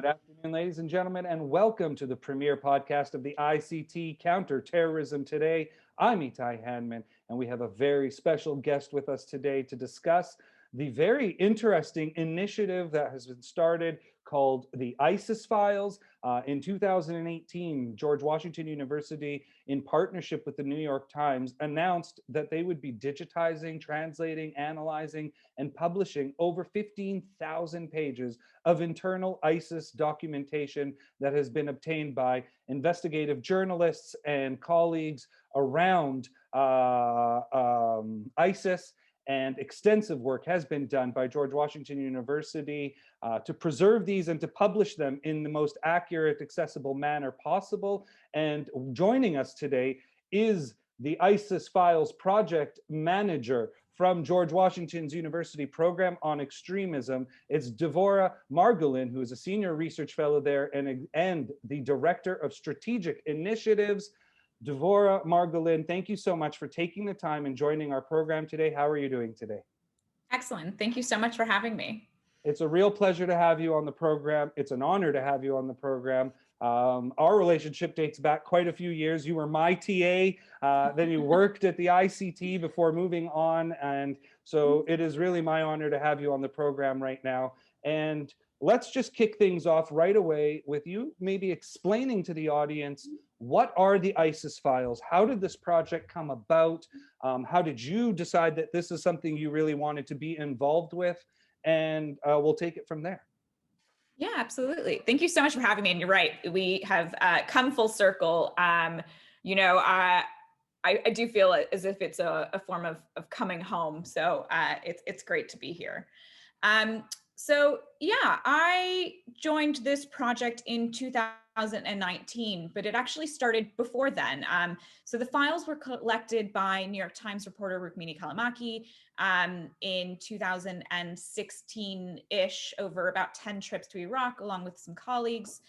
Good afternoon, ladies and gentlemen, and welcome to the premiere podcast of the ICT Counter-Terrorism Today. I'm Itai Hanman, and we have a very special guest with us today to discuss the very interesting initiative that has been started called the ISIS Files. In 2018, George Washington University, in partnership with the New York Times, announced that they would be digitizing, translating, analyzing, and publishing over 15,000 pages of internal ISIS documentation that has been obtained by investigative journalists and colleagues around ISIS. And extensive work has been done by George Washington University to preserve these and to publish them in the most accurate, accessible manner possible. And joining us today is the ISIS Files project manager from George Washington's University Program on Extremism. It's Devorah Margolin, who is a senior research fellow there and the director of strategic initiatives. Devorah Margolin, thank you so much for taking the time and joining our program today. How are you doing today? Excellent. Thank you so much for having me. It's a real pleasure to have you on the program. It's an honor to have you on the program. Our relationship dates back quite a few years. You were my TA, then you worked at the ICT before moving on. And so it is really my honor to have you on the program right now. And let's just kick things off right away with you maybe explaining to the audience, what are the ISIS Files? How did this project come about? How did you decide that this is something you really wanted to be involved with? And we'll take it from there. Yeah, absolutely. Thank you so much for having me. And you're right, we have come full circle. I do feel as if it's a form of coming home. So it's great to be here. So yeah, I joined this project in 2019, but it actually started before then. So the files were collected by New York Times reporter Rukmini Callimachi in 2016-ish over about 10 trips to Iraq, along with some colleagues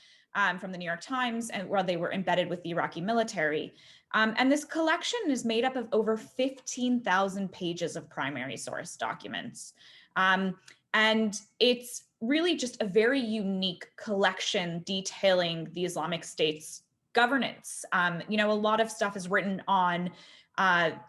from the New York Times, and where they were embedded with the Iraqi military. And this collection is made up of over 15,000 pages of primary source documents. And it's really just a very unique collection detailing the Islamic State's governance. A lot of stuff is written on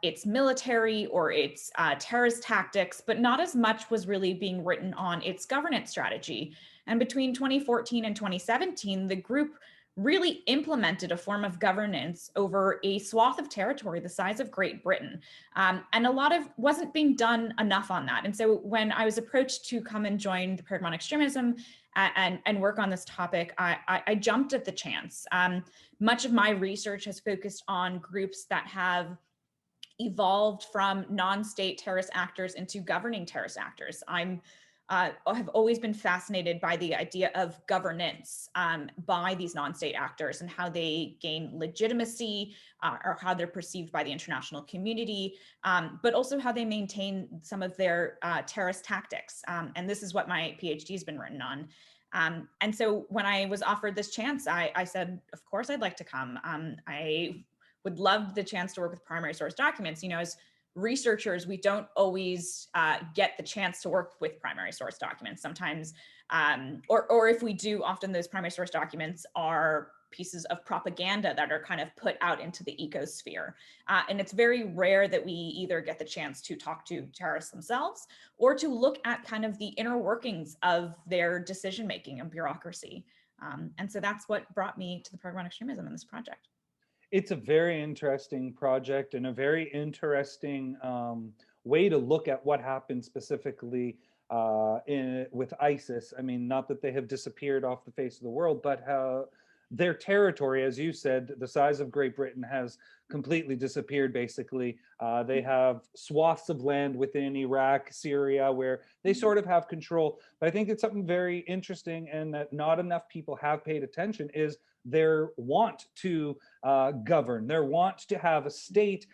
its military or its terrorist tactics, but not as much was really being written on its governance strategy. And between 2014 and 2017, the group really implemented a form of governance over a swath of territory the size of Great Britain. And a lot of wasn't being done enough on that. And so when I was approached to come and join the program on extremism and work on this topic, I jumped at the chance. Much of my research has focused on groups that have evolved from non-state terrorist actors into governing terrorist actors. I have always been fascinated by the idea of governance by these non-state actors and how they gain legitimacy or how they're perceived by the international community, but also how they maintain some of their terrorist tactics. And this is what my PhD has been written on. And so when I was offered this chance, I said, of course, I'd like to come. I would love the chance to work with primary source documents. As researchers, we don't always get the chance to work with primary source documents sometimes, or if we do, often those primary source documents are pieces of propaganda that are kind of put out into the ecosphere. And it's very rare that we either get the chance to talk to terrorists themselves or to look at kind of the inner workings of their decision-making and bureaucracy. And so that's what brought me to the program on extremism in this project. It's a very interesting project and a very interesting way to look at what happened specifically with ISIS. I mean, not that they have disappeared off the face of the world, but how their territory, as you said, the size of Great Britain, has completely disappeared, basically. They have swaths of land within Iraq, Syria, where they sort of have control. But I think it's something very interesting and that not enough people have paid attention is their want to govern, their want to have a state,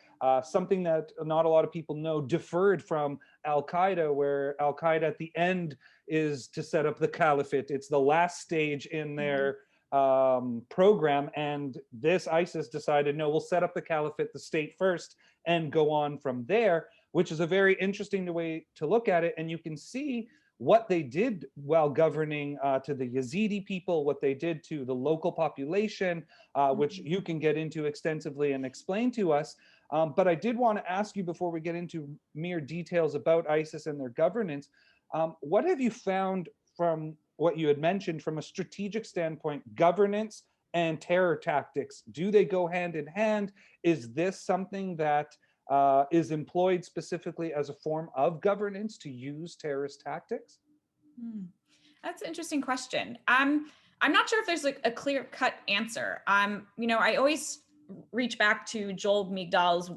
something that not a lot of people know, deferred from Al-Qaeda, where Al-Qaeda at the end is to set up the caliphate. It's the last stage in their program, and this ISIS decided, no, we'll set up the caliphate, the state first, and go on from there, which is a very interesting way to look at it. And you can see what they did while governing to the Yazidi people, what they did to the local population, which Mhm. you can get into extensively and explain to us. But I did want to ask you before we get into mere details about ISIS and their governance, what have you found from what you had mentioned from a strategic standpoint, governance and terror tactics? Do they go hand in hand? Is this something that is employed specifically as a form of governance to use terrorist tactics? Hmm. That's an interesting question. I'm not sure if there's like a clear cut answer. I always reach back to Joel Migdal's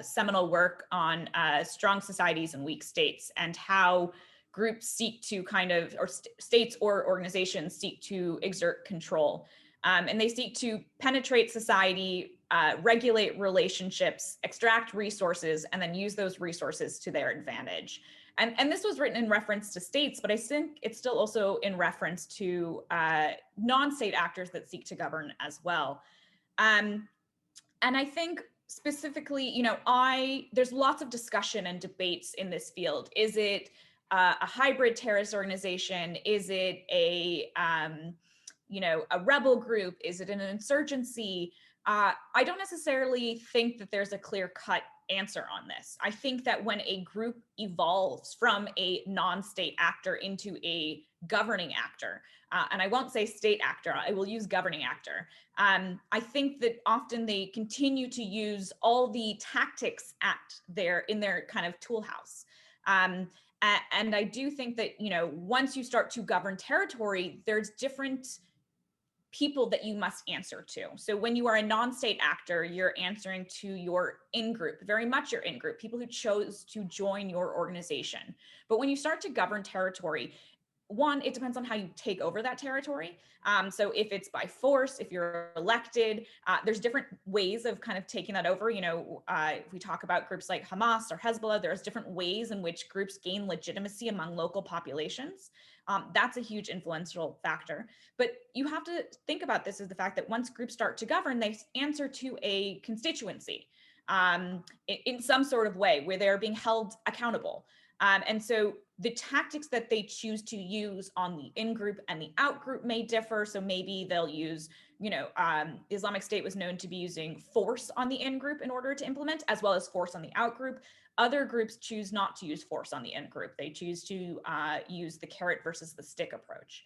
seminal work on strong societies and weak states, and how groups seek to kind of, or states or organizations seek to exert control. And they seek to penetrate society, regulate relationships, extract resources, and then use those resources to their advantage. And this was written in reference to states, but I think it's still also in reference to non-state actors that seek to govern as well. Um, and I think specifically, there's lots of discussion and debates in this field. Is it a hybrid terrorist organization? Is it a rebel group? Is it an insurgency? I don't necessarily think that there's a clear-cut answer on this. I think that when a group evolves from a non-state actor into a governing actor, and I won't say state actor, I will use governing actor. I think that often they continue to use all the tactics in their kind of tool house. And I do think that, once you start to govern territory, there's different people that you must answer to. So when you are a non-state actor, you're answering to your in-group, very much your in-group, people who chose to join your organization. But when you start to govern territory, one, it depends on how you take over that territory. So if it's by force, if you're elected, there's different ways of kind of taking that over. If we talk about groups like Hamas or Hezbollah, there's different ways in which groups gain legitimacy among local populations. That's a huge influential factor. But you have to think about this as the fact that once groups start to govern, they answer to a constituency in some sort of way where they're being held accountable. And so the tactics that they choose to use on the in-group and the out-group may differ. So maybe they'll use, the Islamic State was known to be using force on the in-group in order to implement, as well as force on the out-group. Other groups choose not to use force on the in-group. They choose to use the carrot versus the stick approach.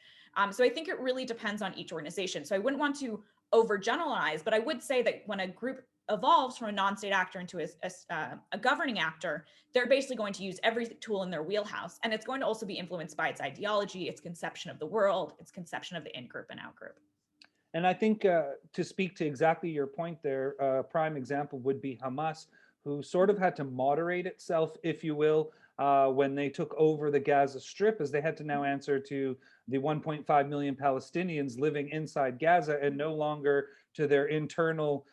So I think it really depends on each organization. So I wouldn't want to overgeneralize, but I would say that when a group evolves from a non-state actor into a governing actor, they're basically going to use every tool in their wheelhouse. And it's going to also be influenced by its ideology, its conception of the world, its conception of the in-group and out-group. And I think to speak to exactly your point there, a prime example would be Hamas, who sort of had to moderate itself, if you will, when they took over the Gaza Strip, as they had to now answer to the 1.5 million Palestinians living inside Gaza and no longer to their internal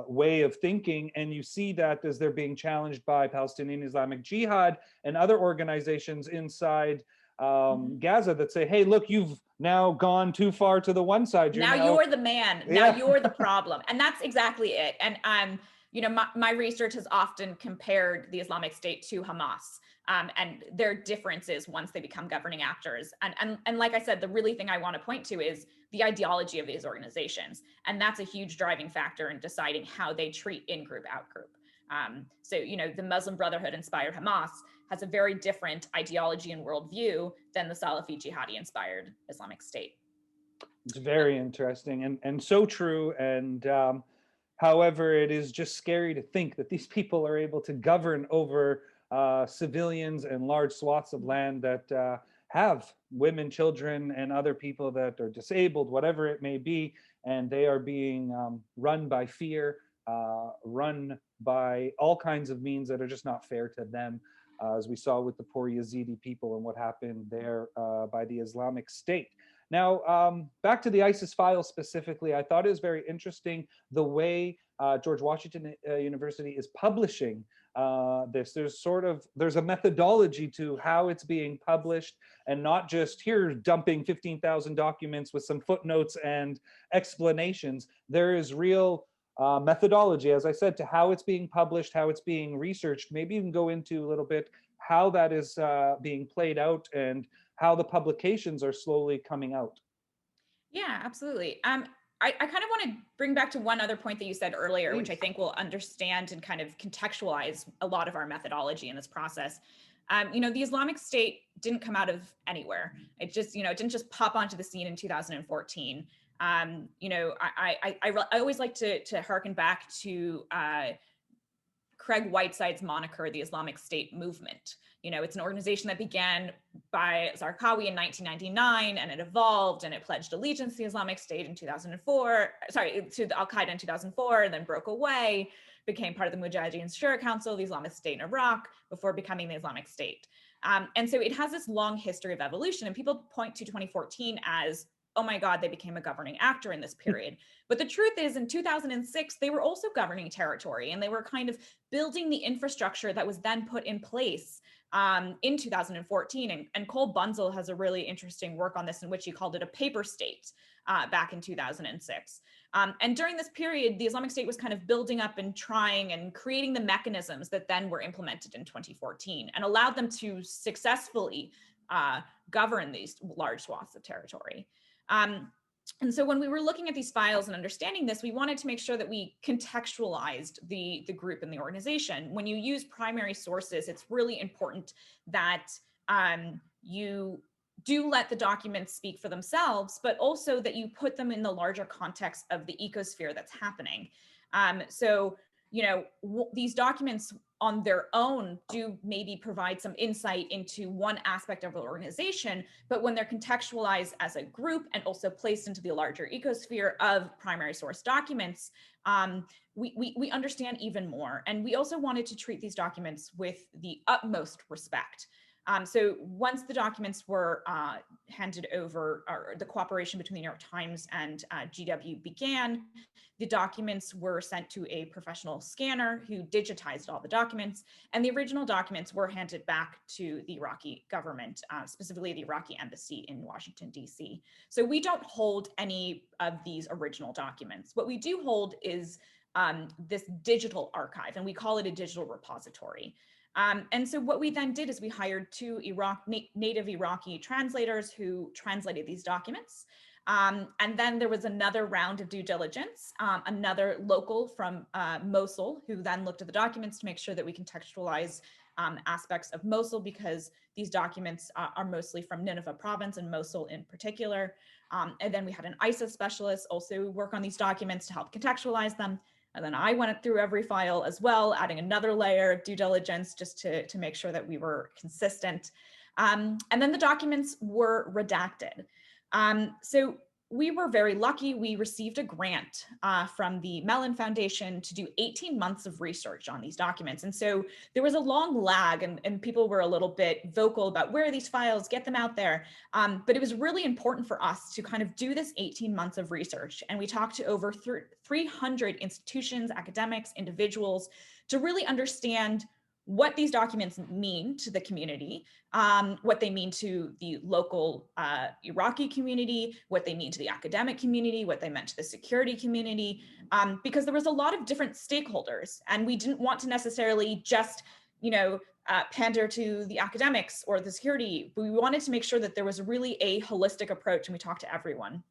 way of thinking. And you see that as they're being challenged by Palestinian Islamic Jihad and other organizations inside Gaza that say, hey, look, you've now gone too far to the one side. Now you're the man. Now Yeah. you're the problem. And that's exactly it. And my research has often compared the Islamic State to Hamas and their differences once they become governing actors. And like I said, the really thing I want to point to is the ideology of these organizations. And that's a huge driving factor in deciding how they treat in-group, out-group. So the Muslim Brotherhood inspired Hamas has a very different ideology and worldview than the Salafi jihadi inspired Islamic State. It's very interesting and so true. And however, it is just scary to think that these people are able to govern over civilians and large swaths of land that have women, children, and other people that are disabled, whatever it may be, and they are being run by fear, run by all kinds of means that are just not fair to them, as we saw with the poor Yazidi people and what happened there by the Islamic State. Now, back to the ISIS files specifically, I thought it was very interesting the way George Washington University is publishing this. There's a methodology to how it's being published, and not just here dumping 15,000 documents with some footnotes and explanations. There is real methodology, as I said, to how it's being published, how it's being researched. Maybe you can go into a little bit how that is being played out and how the publications are slowly coming out. Yeah, absolutely. I kind of want to bring back to one other point that you said earlier, which I Please. think will understand and kind of contextualize a lot of our methodology in this process. The Islamic State didn't come out of anywhere. It just, it didn't just pop onto the scene in 2014. I always like to harken back to Craig Whiteside's moniker, the Islamic State movement. It's an organization that began by Zarqawi in 1999, and it evolved and it pledged allegiance to the Islamic State in 2004, to the Al-Qaeda in 2004, and then broke away, became part of the Mujahideen Shura Council, the Islamic State in Iraq, before becoming the Islamic State. And so it has this long history of evolution, and people point to 2014 as, oh my God, they became a governing actor in this period. But the truth is, in 2006, they were also governing territory, and they were kind of building the infrastructure that was then put in place in 2014. And Cole Bunzel has a really interesting work on this, in which he called it a paper state back in 2006. And during this period, the Islamic State was kind of building up and trying and creating the mechanisms that then were implemented in 2014 and allowed them to successfully govern these large swaths of territory. And so when we were looking at these files and understanding this, we wanted to make sure that we contextualized the group and the organization. When you use primary sources, it's really important that you do let the documents speak for themselves, but also that you put them in the larger context of the ecosphere that's happening. These documents on their own do maybe provide some insight into one aspect of the organization, but when they're contextualized as a group and also placed into the larger ecosphere of primary source documents, we understand even more. And we also wanted to treat these documents with the utmost respect. So once the documents were handed over, or the cooperation between the New York Times and GW began, the documents were sent to a professional scanner who digitized all the documents, and the original documents were handed back to the Iraqi government, specifically the Iraqi embassy in Washington, D.C. So we don't hold any of these original documents. What we do hold is this digital archive, and we call it a digital repository. And so what we then did is we hired two native Iraqi translators who translated these documents. And then there was another round of due diligence, another local from Mosul, who then looked at the documents to make sure that we contextualize aspects of Mosul, because these documents are mostly from Nineveh province and Mosul in particular. And then we had an ISIS specialist also work on these documents to help contextualize them. And then I went through every file as well, adding another layer of due diligence just to make sure that we were consistent. And then the documents were redacted. So we were very lucky. We received a grant from the Mellon Foundation to do 18 months of research on these documents. And so there was a long lag, and people were a little bit vocal about where are these files, get them out there. But it was really important for us to kind of do this 18 months of research. And we talked to over 300 institutions, academics, individuals, to really understand what these documents mean to the community, what they mean to the local Iraqi community, what they mean to the academic community, what they meant to the security community, because there was a lot of different stakeholders, and we didn't want to necessarily just, pander to the academics or the security. But we wanted to make sure that there was really a holistic approach, and we talked to everyone.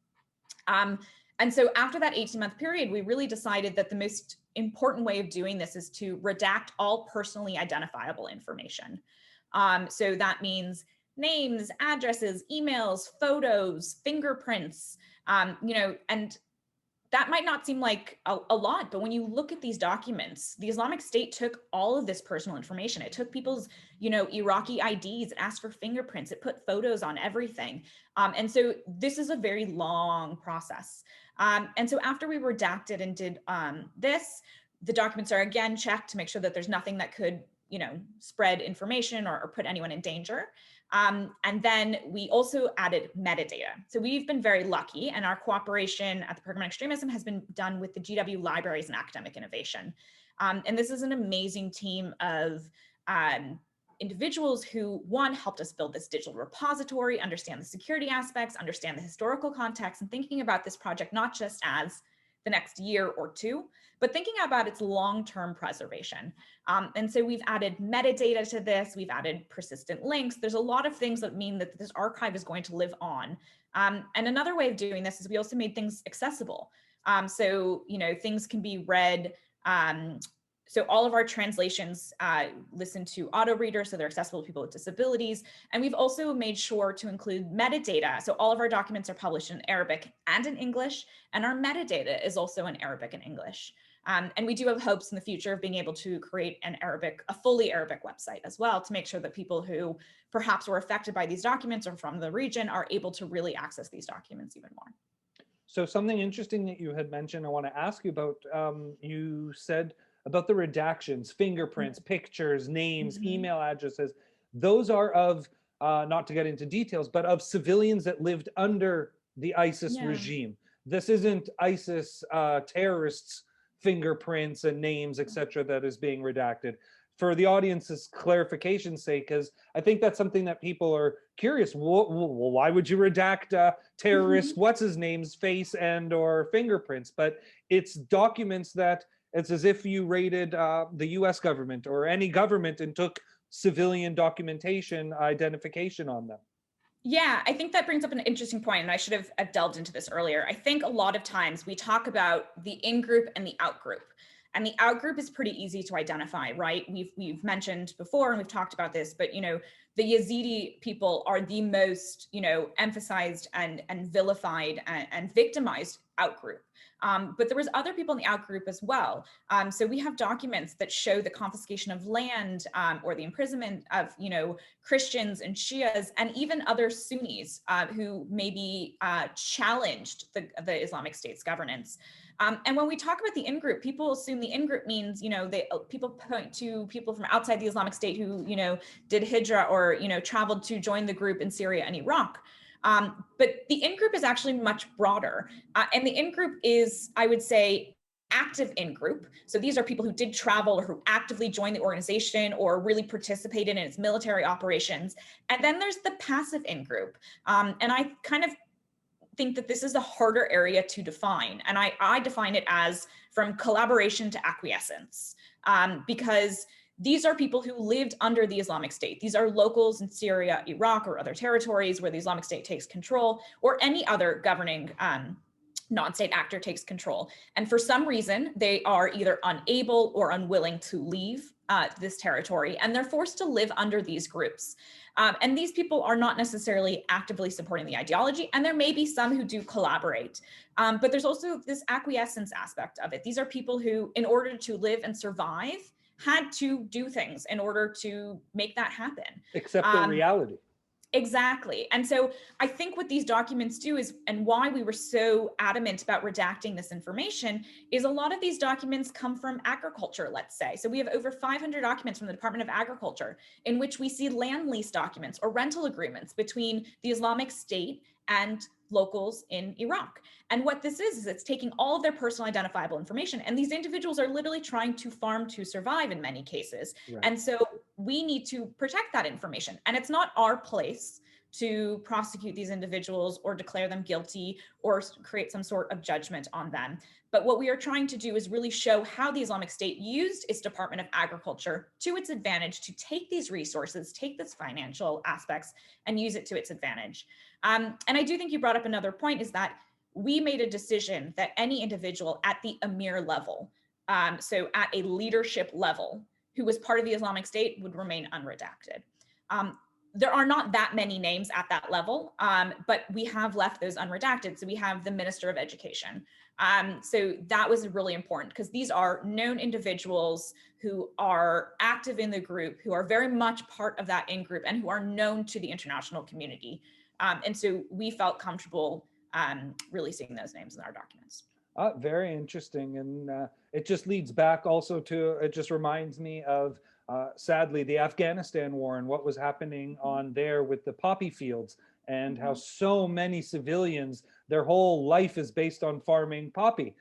And so after that 18-month period, we really decided that the most important way of doing this is to redact all personally identifiable information. So that means names, addresses, emails, photos, fingerprints, and that might not seem like a lot, but when you look at these documents, the Islamic State took all of this personal information. It took people's, Iraqi IDs, it asked for fingerprints, it put photos on everything. And so this is a very long process. And so after we redacted and did this, the documents are again checked to make sure that there's nothing that could, spread information or put anyone in danger. And then we also added metadata. So we've been very lucky, and our cooperation at the Program on Extremism has been done with the GW Libraries and Academic Innovation. And this is an amazing team of individuals who, one, helped us build this digital repository, understand the security aspects, understand the historical context, and thinking about this project not just as the next year or two, but thinking about its long-term preservation. And so we've added metadata to this, we've added persistent links. There's a lot of things that mean that this archive is going to live on. And another way of doing this is we also made things accessible. So, things can be read. So all of our translations listen to auto readers, so they're accessible to people with disabilities. And we've also made sure to include metadata. So all of our documents are published in Arabic and in English, and our metadata is also in Arabic and English. And we do have hopes in the future of being able to create a fully Arabic website as well, to make sure that people who perhaps were affected by these documents or from the region are able to really access these documents even more. So something interesting that you had mentioned, I want to ask you about, you said about the redactions, fingerprints, pictures, names, email addresses. Those are of, not to get into details, but of civilians that lived under the ISIS regime. This isn't ISIS terrorists' fingerprints and names, etc., that is being redacted. For the audience's clarification's sake, because I think that's something that people are curious. Well, why would you redact terrorist, what's his name's face and or fingerprints? But it's documents that it's as if you raided the US government or any government and took civilian documentation identification on them. Yeah, I think that brings up an interesting point, and I should have delved into this earlier. I think a lot of times we talk about the in-group and the out-group. And the out-group is pretty easy to identify, right? We've mentioned before, and we've talked about this, but the Yazidi people are the most emphasized and vilified and victimized out-group. But there was other people in the out-group as well. So we have documents that show the confiscation of land or the imprisonment of Christians and Shias and even other Sunnis who maybe challenged the Islamic State's governance. And when we talk about the in-group, people assume the in-group means, people point to people from outside the Islamic State who, did hijrah or, traveled to join the group in Syria and Iraq. But the in-group is actually much broader. And the in-group is, I would say, active in-group. So these are people who did travel or who actively joined the organization or really participated in its military operations. And then there's the passive in-group. And I kind of think that this is a harder area to define. And I define it as from collaboration to acquiescence, because these are people who lived under the Islamic State. These are locals in Syria, Iraq, or other territories where the Islamic State takes control, or any other governing non-state actor takes control. And for some reason, they are either unable or unwilling to leave this territory, and they're forced to live under these groups. And these people are not necessarily actively supporting the ideology, and there may be some who do collaborate. But there's also this acquiescence aspect of it. These are people who, in order to live and survive, had to do things in order to make that happen. Accept the reality. Exactly. And so I think what these documents do is, and why we were so adamant about redacting this information, is a lot of these documents come from agriculture, let's say. So we have over 500 documents from the Department of Agriculture in which we see land lease documents or rental agreements between the Islamic State and locals in Iraq. And what this is it's taking all of their personal identifiable information. And these individuals are literally trying to farm to survive in many cases. Right. And so we need to protect that information. And it's not our place to prosecute these individuals or declare them guilty or create some sort of judgment on them. But what we are trying to do is really show how the Islamic State used its Department of Agriculture to its advantage to take these resources, take these financial aspects, and use it to its advantage. And I do think you brought up another point, is that we made a decision that any individual at the emir level, so at a leadership level, who was part of the Islamic State would remain unredacted. There are not that many names at that level, but we have left those unredacted. So we have the Minister of Education. So that was really important because these are known individuals who are active in the group, who are very much part of that in-group and who are known to the international community. And so we felt comfortable releasing those names in our documents. Very interesting. And it just leads back also to, it just reminds me of, sadly, the Afghanistan war and what was happening on there with the poppy fields and how so many civilians, their whole life is based on farming poppy.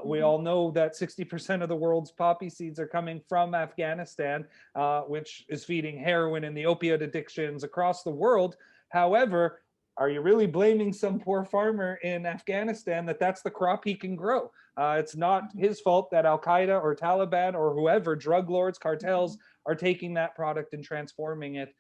We all know that 60% of the world's poppy seeds are coming from Afghanistan, which is feeding heroin and the opioid addictions across the world. However, are you really blaming some poor farmer in Afghanistan that that's the crop he can grow? It's not his fault that Al Qaeda or Taliban or whoever, drug lords, cartels, are taking that product and transforming it.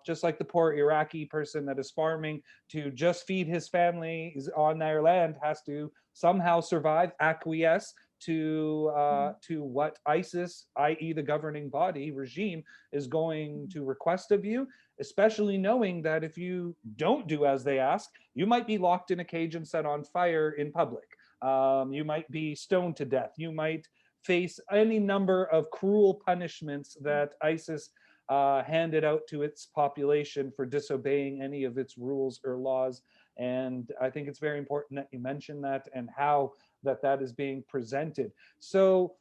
Just like the poor Iraqi person that is farming to just feed his family on their land has to somehow survive, acquiesce to what ISIS, i.e., the governing body regime, is going to request of you, especially knowing that if you don't do as they ask, you might be locked in a cage and set on fire in public. You might be stoned to death. You might face any number of cruel punishments that ISIS handed out to its population for disobeying any of its rules or laws. And I think it's very important that you mention that and how that is being presented. So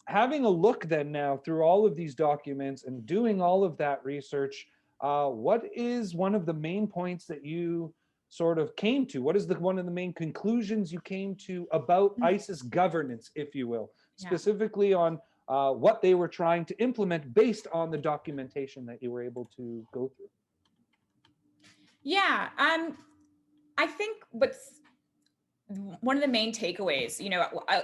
having a look then now through all of these documents and doing all of that research, what is one of the main points that you sort of came to? What is one of the main conclusions you came to about ISIS governance, if you will, specifically on what they were trying to implement based on the documentation that you were able to go through? Yeah, I think what's one of the main takeaways,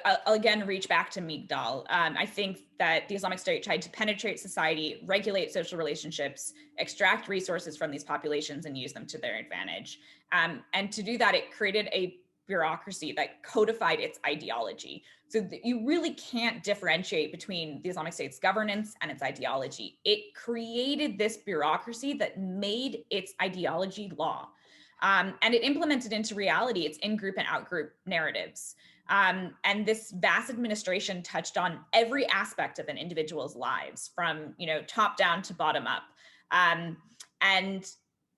I'll again reach back to Migdal. I think that the Islamic State tried to penetrate society, regulate social relationships, extract resources from these populations, and use them to their advantage. And to do that, it created a bureaucracy that codified its ideology. So you really can't differentiate between the Islamic State's governance and its ideology. It created this bureaucracy that made its ideology law. And it implemented into reality its in-group and out-group narratives. And this vast administration touched on every aspect of an individual's lives, from top down to bottom up. And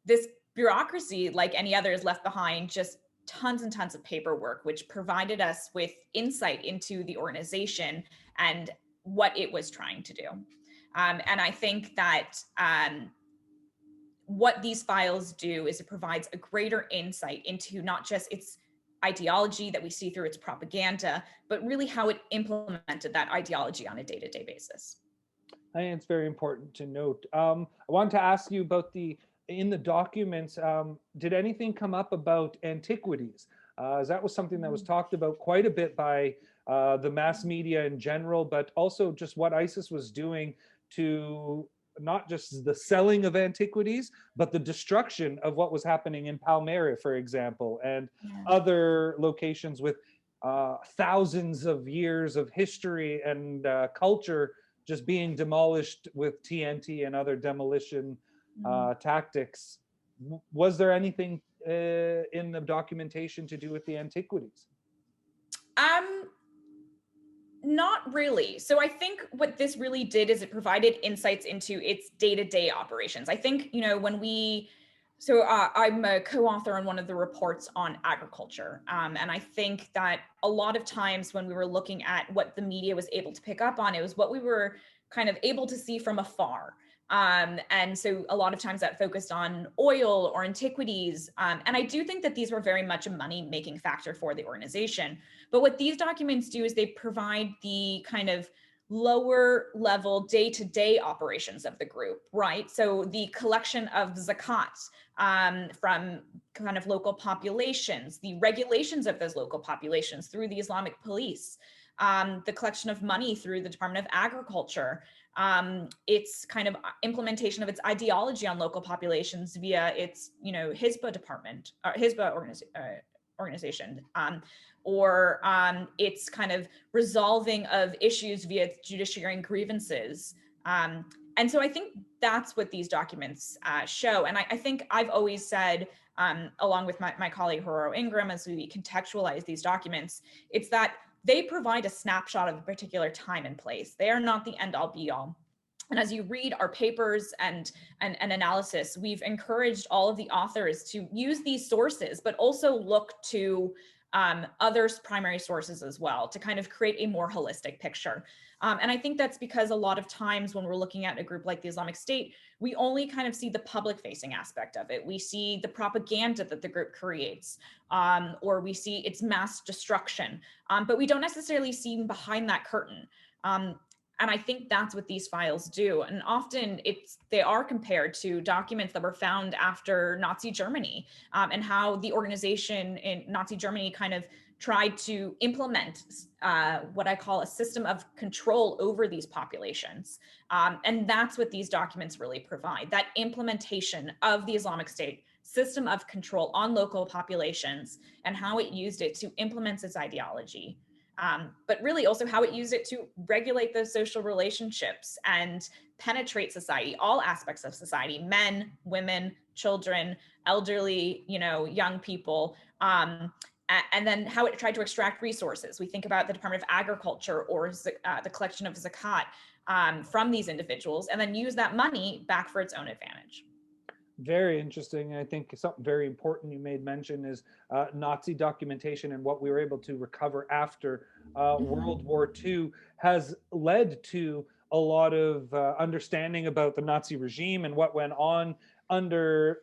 this bureaucracy, like any other, is left behind just tons and tons of paperwork, which provided us with insight into the organization and what it was trying to do. And I think that what these files do is it provides a greater insight into not just its ideology that we see through its propaganda, but really how it implemented that ideology on a day-to-day basis. I think it's very important to note. I wanted to ask you about in the documents, did anything come up about antiquities? As that was something that was talked about quite a bit by the mass media in general, but also just what ISIS was doing to not just the selling of antiquities, but the destruction of what was happening in Palmyra, for example, and other locations with thousands of years of history and culture just being demolished with TNT and other demolition tactics. Was there anything in the documentation to do with the antiquities? Not really. So I think what this really did is it provided insights into its day-to-day operations. I think, I'm a co-author on one of the reports on agriculture. And I think that a lot of times when we were looking at what the media was able to pick up on, it was what we were kind of able to see from afar. And so a lot of times that focused on oil or antiquities. And I do think that these were very much a money-making factor for the organization. But what these documents do is they provide the kind of lower level day-to-day operations of the group, right? So the collection of zakat from kind of local populations, the regulations of those local populations through the Islamic police, the collection of money through the Department of Agriculture, its kind of implementation of its ideology on local populations via its, Hizbah department, or Hizbah organization, or its kind of resolving of issues via judiciary and grievances. And so I think that's what these documents show. And I think I've always said, along with my colleague Hororo Ingram, as we contextualize these documents, it's that they provide a snapshot of a particular time and place. They are not the end all be all. And as you read our papers and analysis, we've encouraged all of the authors to use these sources, but also look to other primary sources as well to kind of create a more holistic picture. And I think that's because a lot of times when we're looking at a group like the Islamic State, we only kind of see the public facing aspect of it. We see the propaganda that the group creates, or we see its mass destruction, but we don't necessarily see behind that curtain. And I think that's what these files do. And often they are compared to documents that were found after Nazi Germany, and how the organization in Nazi Germany kind of tried to implement what I call a system of control over these populations. And that's what these documents really provide, that implementation of the Islamic State system of control on local populations and how it used it to implement its ideology. But really also how it used it to regulate those social relationships and penetrate society, all aspects of society, men, women, children, elderly, young people, and then how it tried to extract resources. We think about the Department of Agriculture or the collection of zakat from these individuals, and then use that money back for its own advantage. Very interesting. I think something very important you made mention is Nazi documentation, and what we were able to recover after World War II has led to a lot of understanding about the Nazi regime and what went on under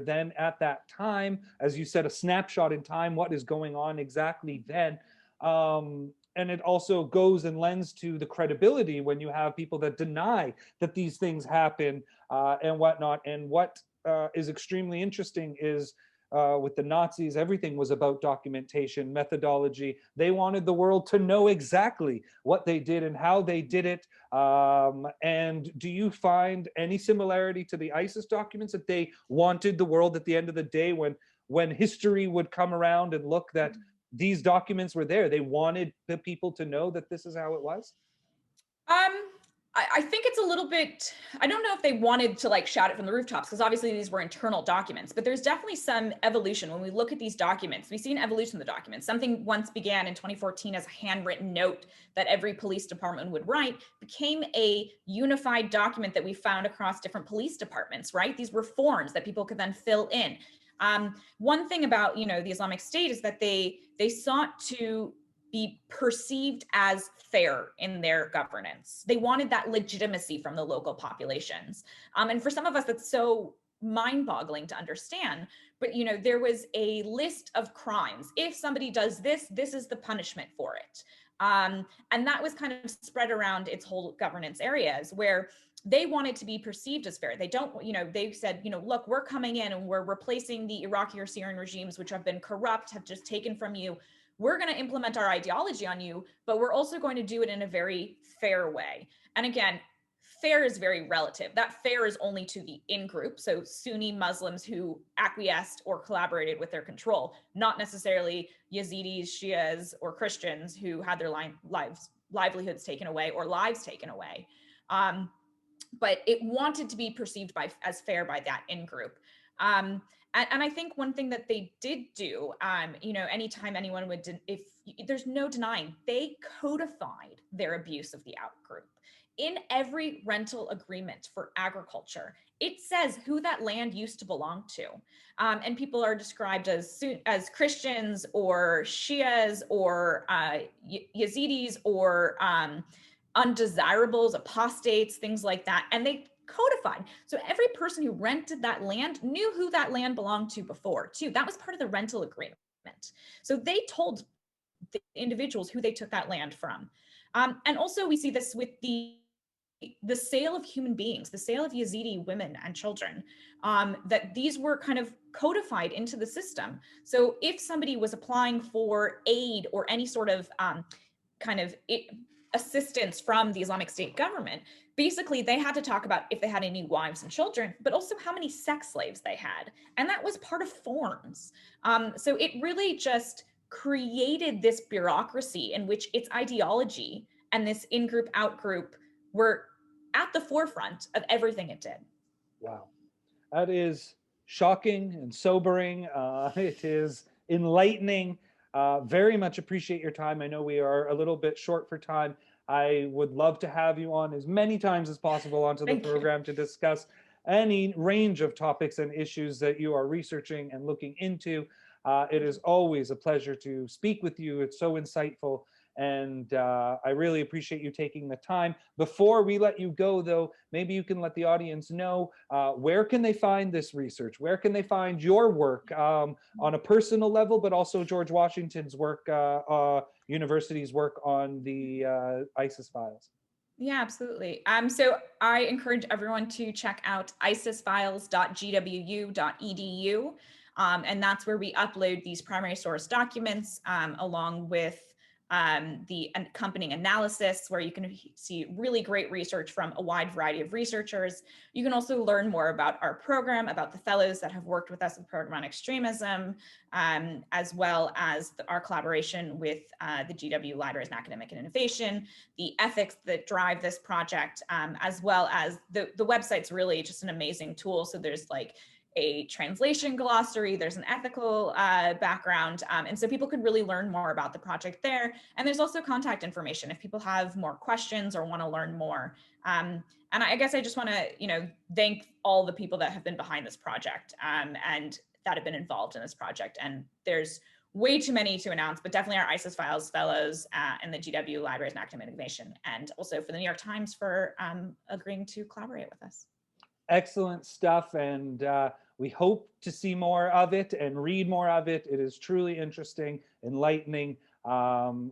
them at that time. As you said, a snapshot in time, what is going on exactly then. And it also goes and lends to the credibility when you have people that deny that these things happen and whatnot. And what is extremely interesting is with the Nazis, everything was about documentation, methodology. They wanted the world to know exactly what they did and how they did it. And do you find any similarity to the ISIS documents, that they wanted the world at the end of the day, when history would come around and look, that these documents were there? They wanted the people to know that this is how it was? I think it's a little bit, I don't know if they wanted to shout it from the rooftops, because obviously these were internal documents, but there's definitely some evolution. When we look at these documents, we see an evolution of the documents. Something once began in 2014 as a handwritten note that every police department would write became a unified document that we found across different police departments, right? These were forms that people could then fill in. One thing about, the Islamic State is that they sought to be perceived as fair in their governance. They wanted that legitimacy from the local populations. And for some of us, that's so mind-boggling to understand. But, there was a list of crimes. If somebody does this, this is the punishment for it. And that was kind of spread around its whole governance areas, where they wanted to be perceived as fair. They don't, they said, look, we're coming in and we're replacing the Iraqi or Syrian regimes, which have been corrupt, have just taken from you. We're going to implement our ideology on you, but we're also going to do it in a very fair way. And again, fair is very relative. That fair is only to the in-group, so Sunni Muslims who acquiesced or collaborated with their control, not necessarily Yazidis, Shias, or Christians who had their livelihoods taken away or lives taken away. But it wanted to be perceived as fair by that in-group. And I think one thing that they did do, anytime anyone would, if there's no denying, they codified their abuse of the out-group. In every rental agreement for agriculture, it says who that land used to belong to. And people are described as Christians or Shias or Yazidis or undesirables, apostates, things like that. And they codified. So every person who rented that land knew who that land belonged to before, too. That was part of the rental agreement. So they told the individuals who they took that land from. And also we see this with the sale of human beings, the sale of Yazidi women and children, that these were kind of codified into the system. So if somebody was applying for aid or any sort of assistance from the Islamic State government, basically they had to talk about if they had any wives and children, but also how many sex slaves they had. And that was part of forms. So it really just created this bureaucracy in which its ideology and this in-group, out-group were at the forefront of everything it did. Wow. That is shocking and sobering. It is enlightening. Very much appreciate your time. I know we are a little bit short for time. I would love to have you on as many times as possible onto the program to discuss any range of topics and issues that you are researching and looking into. It is always a pleasure to speak with you. It's so insightful. And I really appreciate you taking the time. Before we let you go, though, maybe you can let the audience know where can they find this research? Where can they find your work on a personal level, but also George Washington's work, university's work on the ISIS files? Yeah, absolutely. So I encourage everyone to check out isisfiles.gwu.edu. And that's where we upload these primary source documents along with the accompanying analysis, where you can see really great research from a wide variety of researchers. You can also learn more about our program, about the fellows that have worked with us in the program on extremism, as well as our collaboration with the GW Libraries and Academic Innovation, the ethics that drive this project, as well as the website's really just an amazing tool. So there's like a translation glossary, there's an ethical background, and so people could really learn more about the project there. And there's also contact information if people have more questions or want to learn more. And I guess I just want to, thank all the people that have been behind this project and that have been involved in this project. And there's way too many to announce, but definitely our ISIS Files fellows and the GW Libraries and Academic Innovation, and also for the New York Times for agreeing to collaborate with us. Excellent stuff, and we hope to see more of it and read more of it. It is truly interesting, enlightening.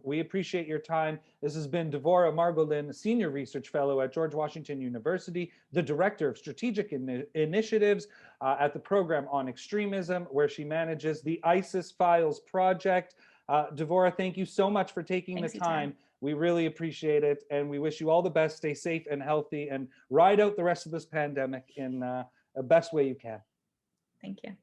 We appreciate your time. This has been Devorah Margolin, Senior Research Fellow at George Washington University, the Director of Strategic Initiatives at the Program on Extremism, where she manages the ISIS Files Project. Devorah, thank you so much for taking the time. We really appreciate it, and we wish you all the best. Stay safe and healthy, and ride out the rest of this pandemic in the best way you can. Thank you.